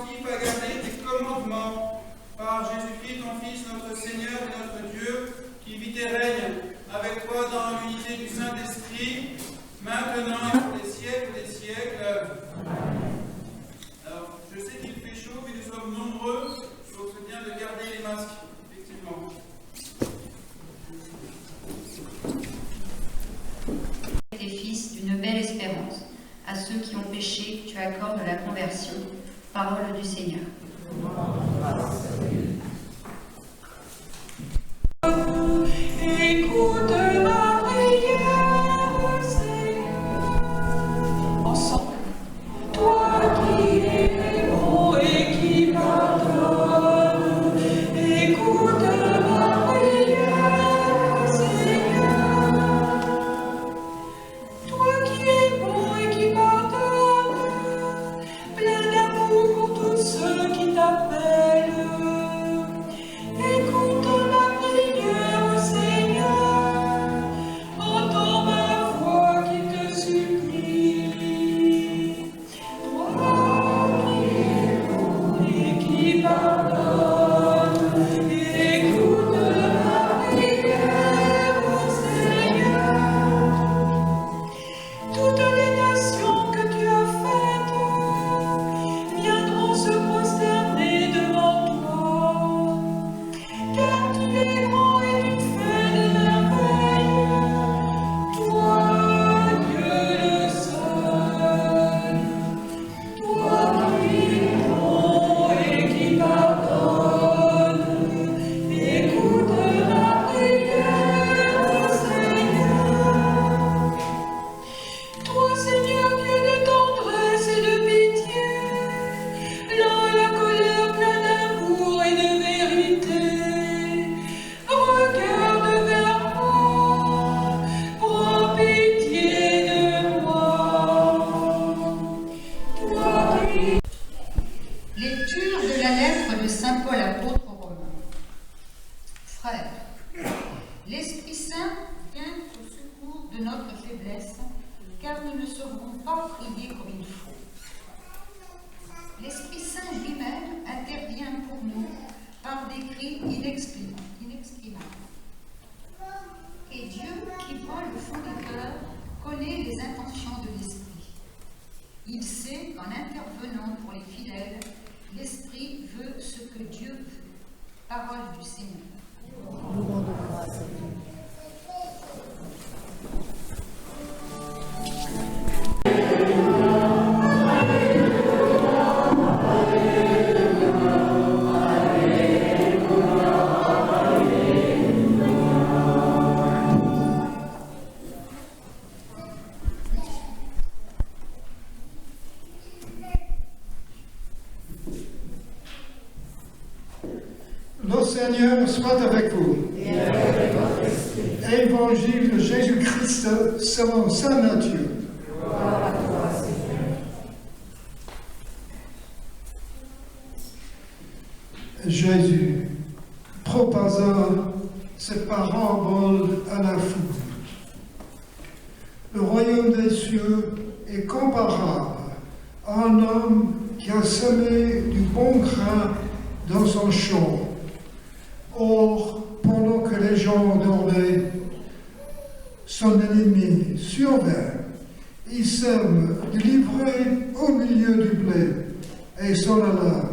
attentif à garder tes commandements par Jésus-Christ, ton Fils, notre Seigneur et notre Dieu, qui vit et règne avec toi dans l'unité du Saint-Esprit, maintenant et pour les siècles des siècles. Alors, je sais qu'il fait chaud, mais nous sommes nombreux, donc c'est bien de garder les masques, effectivement. Tes fils d'une belle espérance. À ceux qui ont péché, tu accordes la conversion. Parole du Seigneur. Écoute ma prière, Seigneur. Ensemble, toi qui es bon et qui pardonne, écoute ma prière, Seigneur. Toi qui es bon et qui pardonne, plein d'amour pour tous ceux qui t'appellent. Écoute ma prière, Seigneur, entends ma voix qui te supplie. Toi qui es bon et qui pardonne, écoute ma prière, Seigneur. Toutes les nations que tu as faites viendront se prosterner devant toi. Car tu es grand et tu fais des merveilles, toi Dieu le seul, toi qui es bon et qui pardonne, écoute ma prière, Seigneur. Toi Seigneur, Dieu de tendresse et de pitié, lent à la colère, plein d'amour et de vérité. Regarde vers moi, prends pitié de moi. Toi qui... Lecture de la lettre de saint Paul apôtre aux Romains. Frères, l'Esprit Saint vient au secours de notre faiblesse, car nous ne saurons pas prier comme il faut. L'Esprit Saint lui-même intervient pour nous par des cris inexprimables. Et Dieu, qui voit le fond du cœur, connaît les intentions de l'Esprit. Il sait qu'en intervenant pour les fidèles, l'Esprit veut ce que Dieu veut. Parole du Seigneur. Nous rendons grâce à Dieu. Le Seigneur soit avec vous. Et avec votre esprit. Évangile de Jésus-Christ selon saint Matthieu. Gloire à toi, Seigneur. Jésus proposa cette parabole à la foule. Le royaume des cieux est comparable à un homme qui a semé du bon grain dans son champ. Or, pendant que les gens dormaient, son ennemi survint. Il sème du livret au milieu du blé et s'en alla.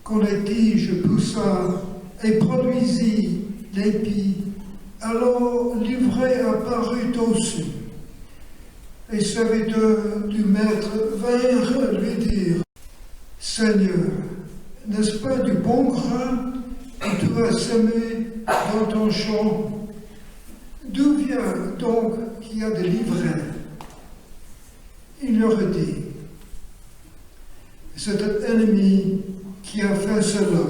Quand les tiges poussa et produisit l'épi, alors l'ivraie apparut aussi. Les serviteurs du maître vinrent lui dire: Seigneur, n'est-ce pas du bon grain que tu as semé dans ton champ? D'où vient donc qu'il y a des livrets? Il leur dit: c'est un ennemi qui a fait cela.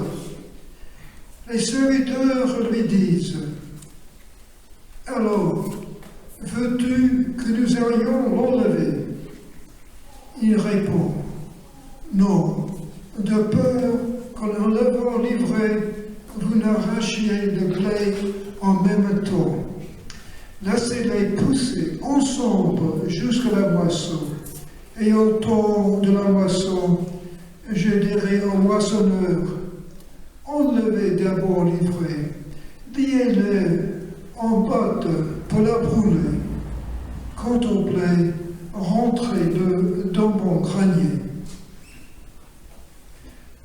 Les serviteurs lui disent: alors, veux-tu que nous allions l'enlever? Il répond: non, de peur qu'en enlevant l'ivraie, vous n'arrachiez le blé en même temps. Laissez-les pousser ensemble jusqu'à la moisson. Et au temps de la moisson, je dirai aux moissonneurs, enlevez d'abord l'ivraie, liez-le en botte pour la brûler. Quant au blé, rentrez-le dans mon grenier.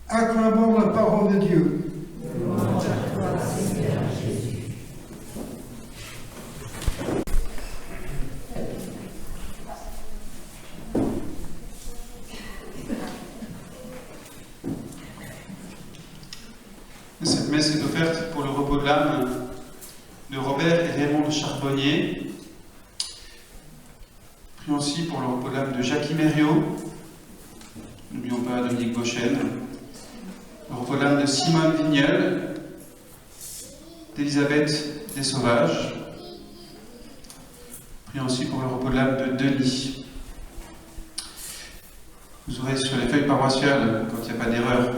Acclamons la parole de Dieu. Louange à toi, Seigneur Jésus. Cette messe est offerte pour le repos de l'âme de Robert et Raymond Charbonnier. Prions aussi pour le repos de l'âme de Jackie Mériot. N'oublions pas Dominique Beauchesne. Le repos de l'âme de Simone Vignel, d'Elisabeth Desauvages. Prions aussi pour le repos de l'âme de Denis. Vous aurez sur les feuilles paroissiales, quand il n'y a pas d'erreur,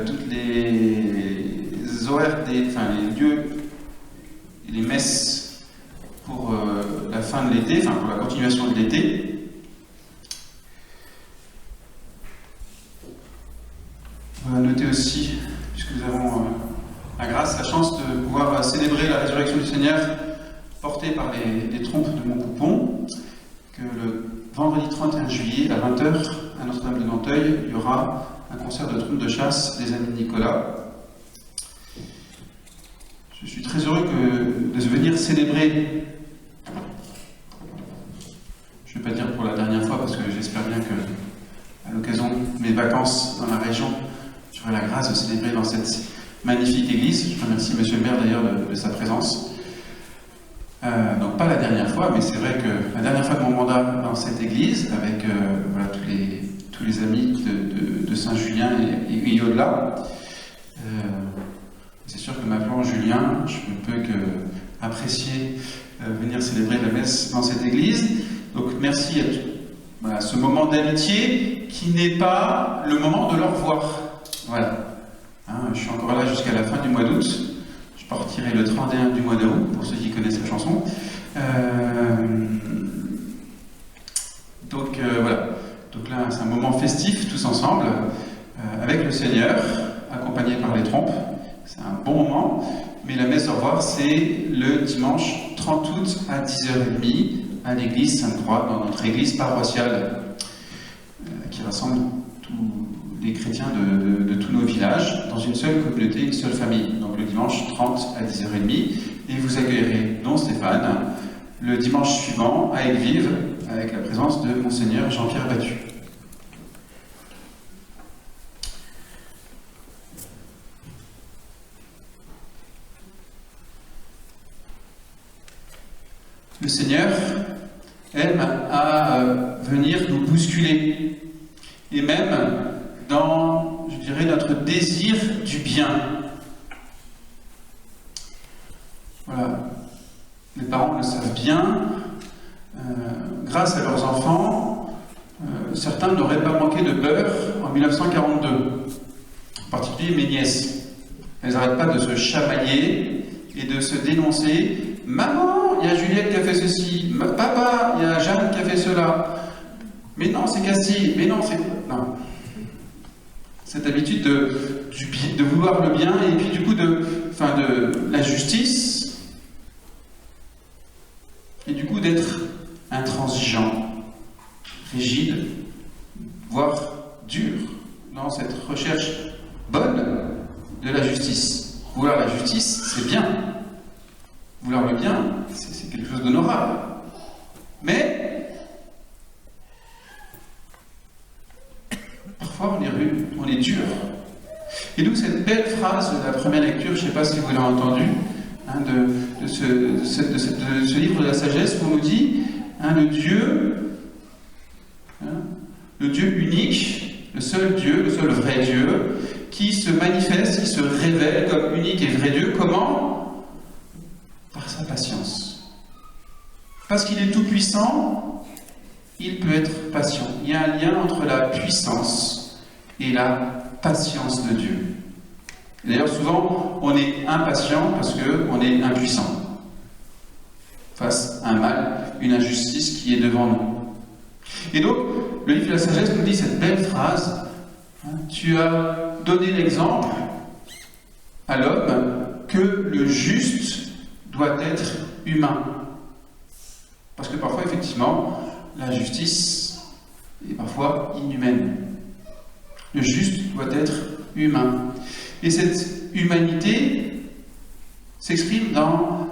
toutes les horaires, les lieux et les messes pour la fin de l'été, pour la continuation de l'été. On va noter aussi, puisque nous avons la grâce, la chance de pouvoir célébrer la résurrection du Seigneur portée par les trompes de Montcoupon, que le vendredi 31 juillet à 20h à Notre-Dame de Nanteuil, il y aura un concert de trompe de chasse des amis de Nicolas. Je suis très heureux de venir célébrer, je ne vais pas dire pour la dernière fois, parce que j'espère bien que, à l'occasion de mes vacances dans la région, j'aurai la grâce de célébrer dans cette magnifique église. Je remercie Monsieur le maire d'ailleurs de sa présence. Donc pas la dernière fois, mais c'est vrai que la dernière fois de mon mandat dans cette église, avec tous les amis de Saint-Julien et au-delà, c'est sûr que m'appelant Julien, je ne peux que apprécier venir célébrer la messe dans cette église. Donc merci à ce moment d'amitié qui n'est pas le moment de leur revoir. Voilà. Je suis encore là jusqu'à la fin du mois d'août. Je partirai le 31 du mois d'août, pour ceux qui connaissent la chanson. Donc voilà. Donc là, c'est un moment festif, tous ensemble, avec le Seigneur, accompagné par les trompes. C'est un bon moment. Mais la messe au revoir, c'est le dimanche 30 août à 10h30 à l'église Sainte-Croix, dans notre église paroissiale, qui rassemble tous les chrétiens de tous nos villages, dans une seule communauté, une seule famille. Donc le dimanche 30 à 10h30. Et vous accueillerez Don Stéphane le dimanche suivant à Aigues-Vives, avec la présence de Monseigneur Jean-Pierre Battu. Le Seigneur aime à venir nous bousculer, et même dans, je dirais, notre désir du bien. Voilà. Les parents le savent bien. Grâce à leurs enfants, certains n'auraient pas manqué de beurre en 1942. En particulier mes nièces. Elles n'arrêtent pas de se chamailler et de se dénoncer. « Maman, il y a Juliette qui a fait ceci. Papa, il y a Jeanne qui a fait cela. Mais non, c'est Castille. Mais non, c'est... » Non. Cette habitude de vouloir le bien et puis du coup de la justice et du coup d'être intransigeant, rigide, voire dur dans cette recherche bonne de la justice. Vouloir la justice, c'est bien. Vouloir le bien, c'est quelque chose d'honorable. Mais parfois on est rude, on est dur. Et donc cette belle phrase de la première lecture, je ne sais pas si vous l'avez entendu, de ce livre de la sagesse, où on nous dit le Dieu unique, le seul Dieu, le seul vrai Dieu, qui se manifeste, qui se révèle comme unique et vrai Dieu. Comment? Par sa patience. Parce qu'il est tout puissant, il peut être patient. Il y a un lien entre la puissance et la patience de Dieu. D'ailleurs, souvent, on est impatient parce qu'on est impuissant face à un mal, une injustice qui est devant nous. Et donc, le livre de la sagesse nous dit cette belle phrase, hein, tu as donné l'exemple à l'homme que le juste doit être humain. Parce que parfois, effectivement, la justice est parfois inhumaine. Le juste doit être humain. Et cette humanité s'exprime dans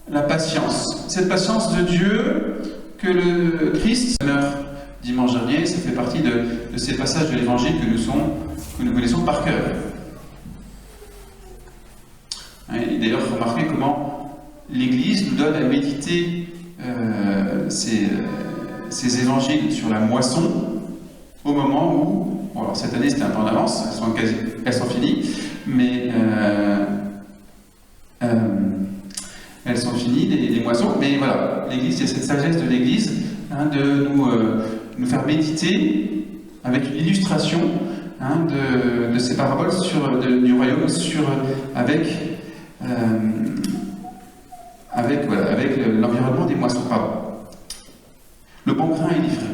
la patience. Cette patience de Dieu que le Christ meurt dimanche dernier, ça fait partie de ces passages de l'Évangile que nous connaissons par cœur. Et d'ailleurs, remarquez comment l'Église nous donne à méditer ces évangiles sur la moisson au moment où, bon, alors cette année c'était un peu en avance, elles sont finies, mais elles sont finies, les moissons, mais voilà, l'Église, il y a cette sagesse de l'Église, hein, de nous faire méditer avec une illustration, hein, de ces paraboles du royaume avec l'environnement des moissons. Pardon. Le bon grain est livré.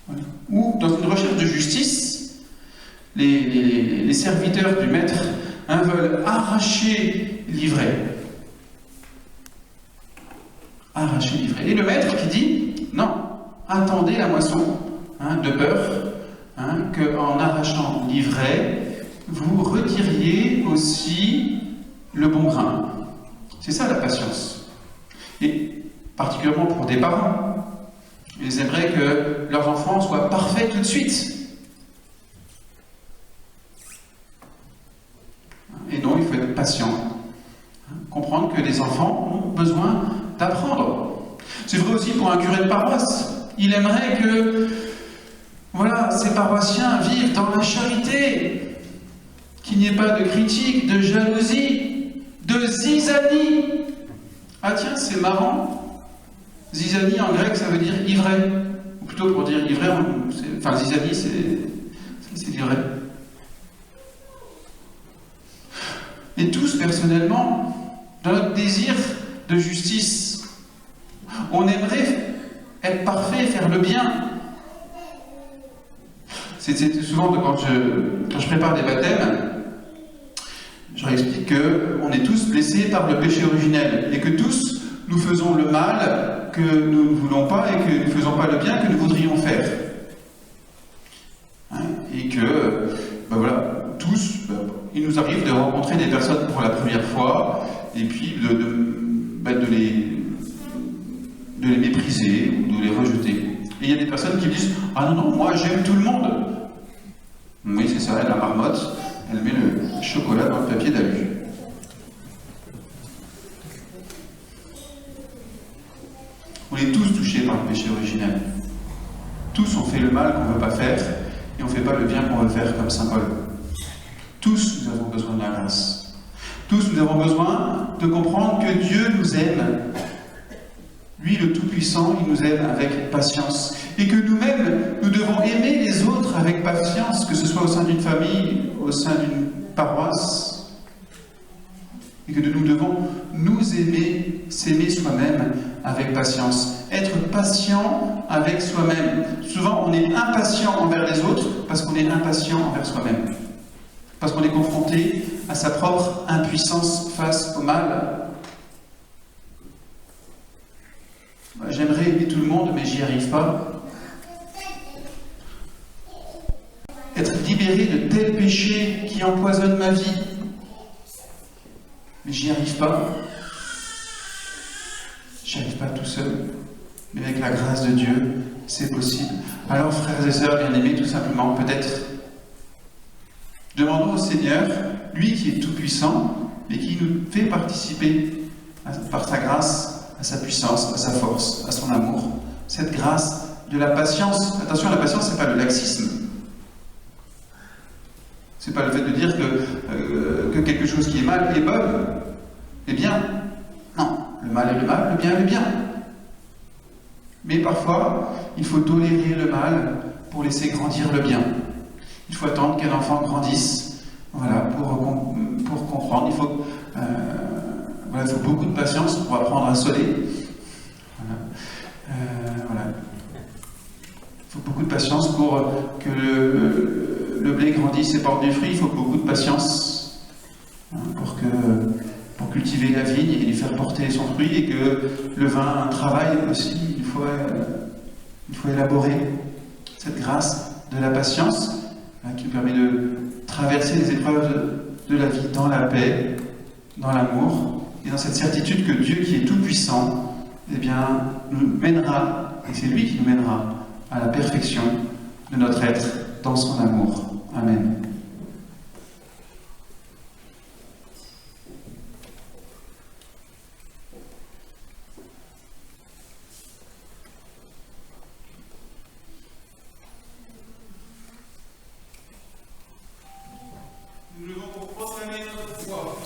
Voilà. Ou dans une recherche de justice, les serviteurs du maître, hein, veulent arracher l'ivraie. Arracher l'ivraie. Et le maître qui dit, non, attendez la moisson, hein, de peur, hein, qu'en arrachant l'ivraie, vous retiriez aussi le bon grain. C'est ça la patience. Et particulièrement pour des parents, ils aimeraient que leurs enfants soient parfaits tout de suite. Et non, il faut être patient. Comprendre que les enfants ont besoin d'apprendre. C'est vrai aussi pour un curé de paroisse. Il aimerait que, voilà, ces paroissiens vivent dans la charité, qu'il n'y ait pas de critique, de jalousie, de zizanie. Ah tiens, c'est marrant. Zizanie en grec, ça veut dire ivraie. Ou plutôt pour dire ivraie, enfin zizanie, c'est l'ivraie. Et tous, personnellement, dans notre désir de justice, on aimerait être parfait, faire le bien. C'est souvent quand je prépare des baptêmes, je leur explique qu'on est tous blessés par le péché originel et que tous nous faisons le mal que nous ne voulons pas et que nous ne faisons pas le bien que nous voudrions faire. Hein, et que, ben voilà, tous, il nous arrive de rencontrer des personnes pour la première fois et puis de les mépriser ou de les rejeter. Et il y a des personnes qui me disent « Ah non, moi j'aime tout le monde !» Oui, c'est ça, la marmotte, elle met le chocolat dans le papier d'alu. On est tous touchés par le péché originel. Tous on fait le mal qu'on ne veut pas faire et on ne fait pas le bien qu'on veut faire comme Saint Paul. Tous nous avons besoin de la grâce. Tous nous avons besoin de comprendre que Dieu nous aime. Lui, le Tout-Puissant, il nous aime avec patience. Et que nous-mêmes, nous devons aimer les autres avec patience, que ce soit au sein d'une famille, au sein d'une paroisse. Et que nous devons nous aimer, s'aimer soi-même avec patience. Être patient avec soi-même. Souvent, on est impatient envers les autres parce qu'on est impatient envers soi-même. Parce qu'on est confronté à sa propre impuissance face au mal. J'aimerais aimer tout le monde, mais j'y arrive pas. Être libéré de tels péchés qui empoisonnent ma vie, mais j'y arrive pas. J'y arrive pas tout seul, mais avec la grâce de Dieu, c'est possible. Alors, frères et sœurs bien-aimés, tout simplement, peut-être, demandons au Seigneur, lui qui est tout-puissant, et qui nous fait participer par sa grâce, à sa puissance, à sa force, à son amour, cette grâce de la patience. Attention, la patience, c'est pas le laxisme. C'est pas le fait de dire que quelque chose qui est mal est bon, est bien. Non, le mal est le mal, le bien est le bien. Mais parfois, il faut tolérer le mal pour laisser grandir le bien. Il faut attendre qu'un enfant grandisse, voilà, pour comprendre. Il faut beaucoup de patience pour apprendre à sonner. Voilà. faut beaucoup de patience pour que le blé grandisse et porte du fruit. Il faut beaucoup de patience pour cultiver la vigne et lui faire porter son fruit, et que le vin travaille aussi. Il faut élaborer cette grâce de la patience qui nous permet de traverser les épreuves de la vie dans la paix, dans l'amour, et dans cette certitude que Dieu, qui est tout-puissant, eh bien, nous mènera, et c'est lui qui nous mènera à la perfection de notre être dans son amour. Amen. Nous levons pour proclamer notre foi.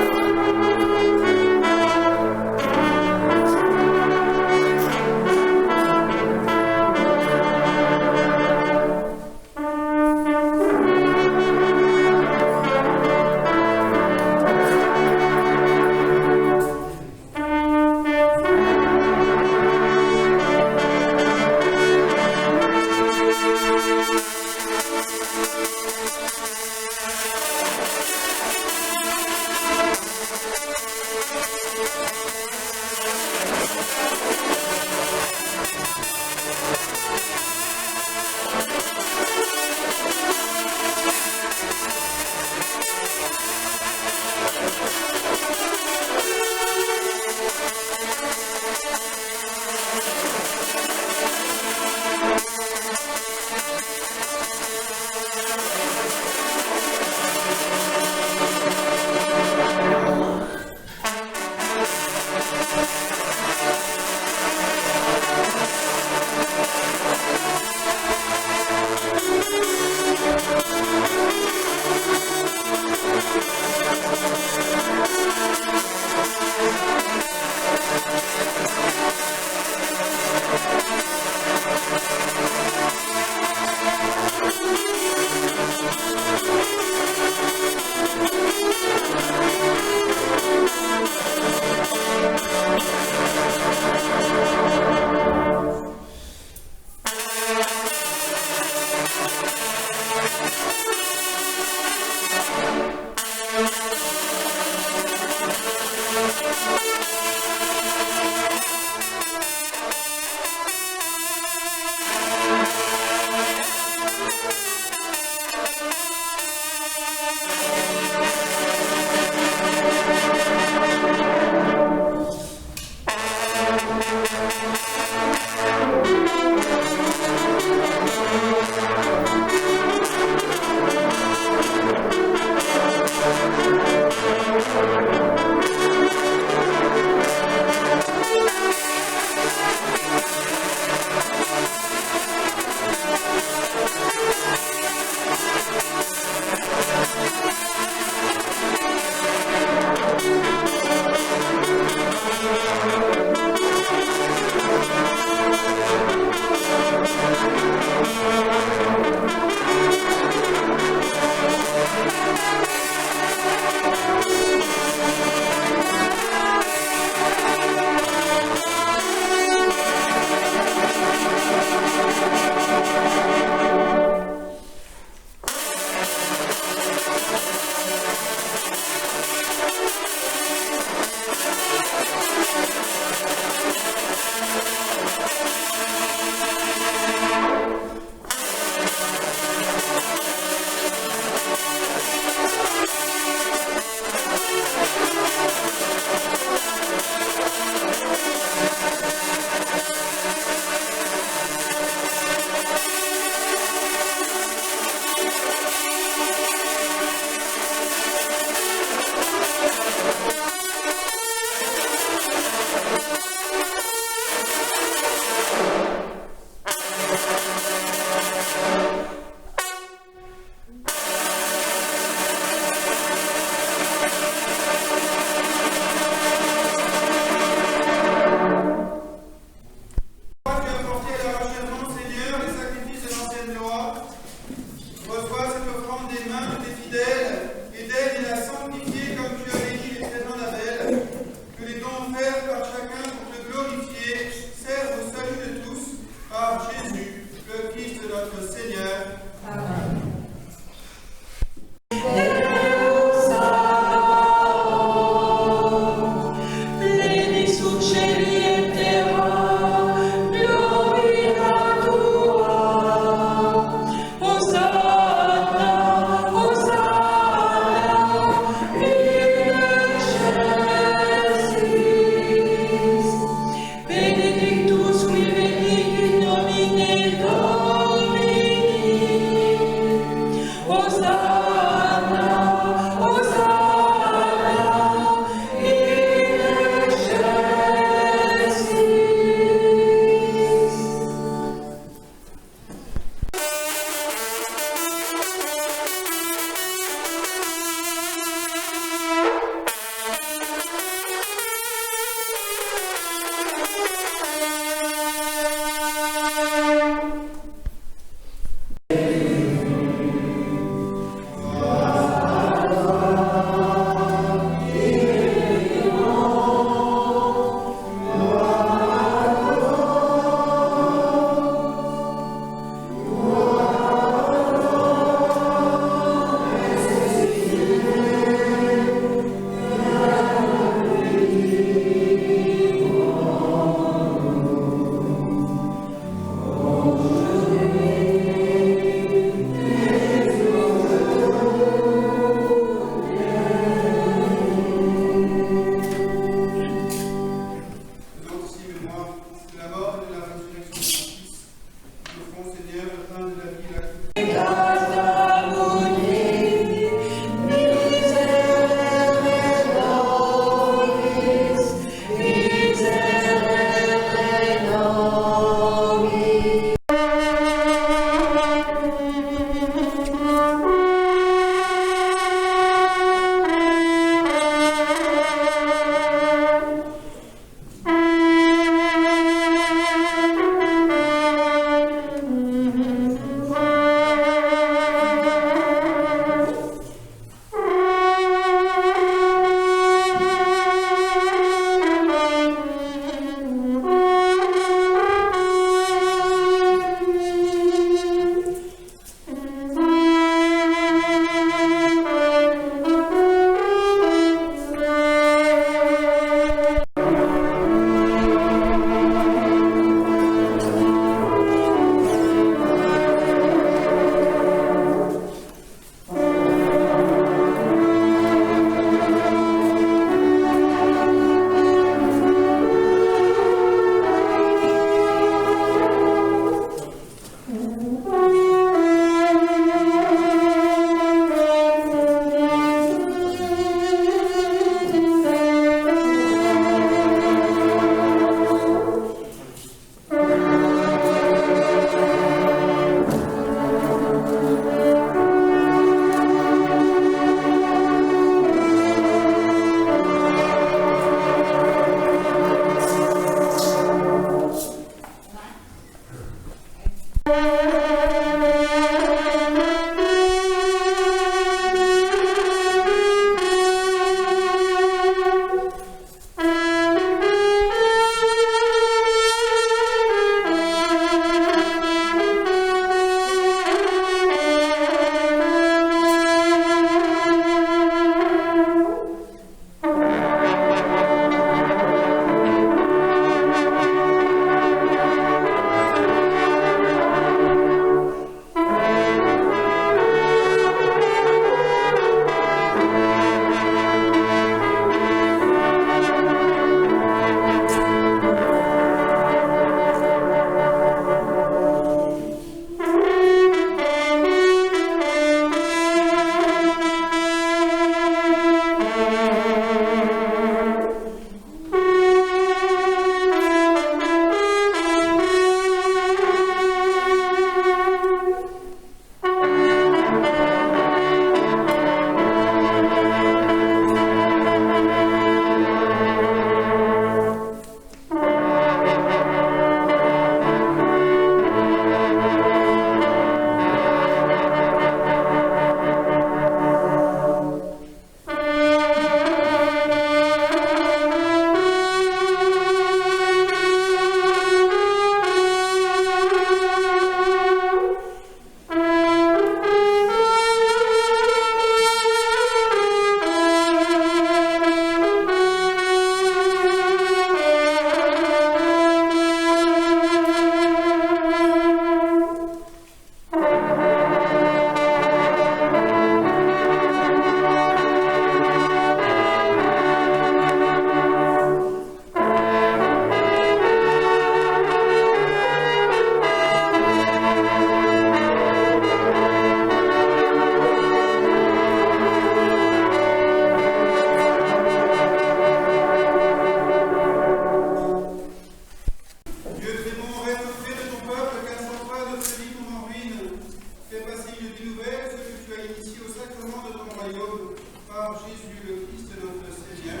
sacrement de ton royaume, par Jésus le Christ notre Seigneur.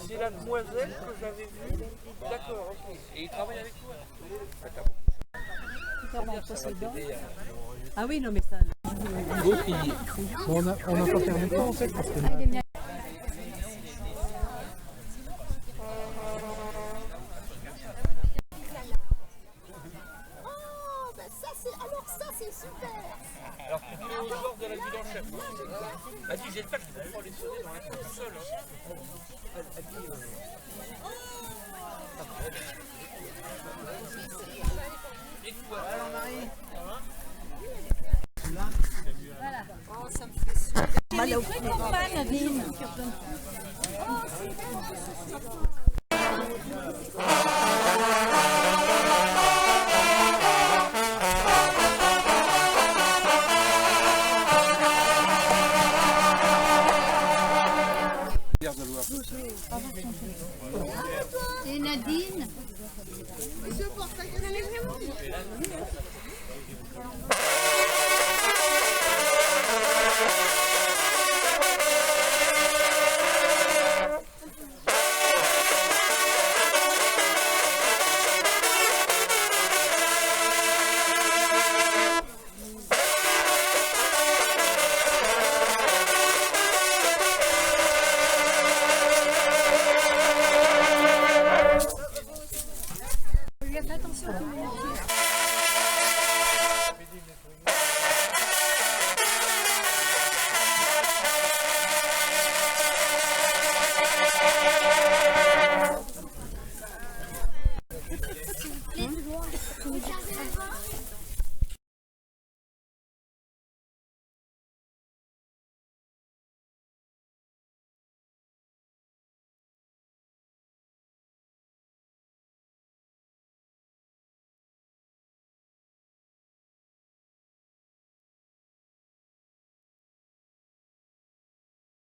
C'est la demoiselle que j'avais vue. D'accord, ok. Et il travaille avec toi. Ah oui, non mais ça... On n'a pas perdu de temps en fait parce que... Alors ça c'est super. Alors tu dis au bord de la ville en chef. Elle dit j'espère qu'ils vont pas les sonner dans la cour tout seul. Elle dit... Et quoi alors Marie? Voilà. Oh ça me fait super. Mal au pied. Oh c'est bon.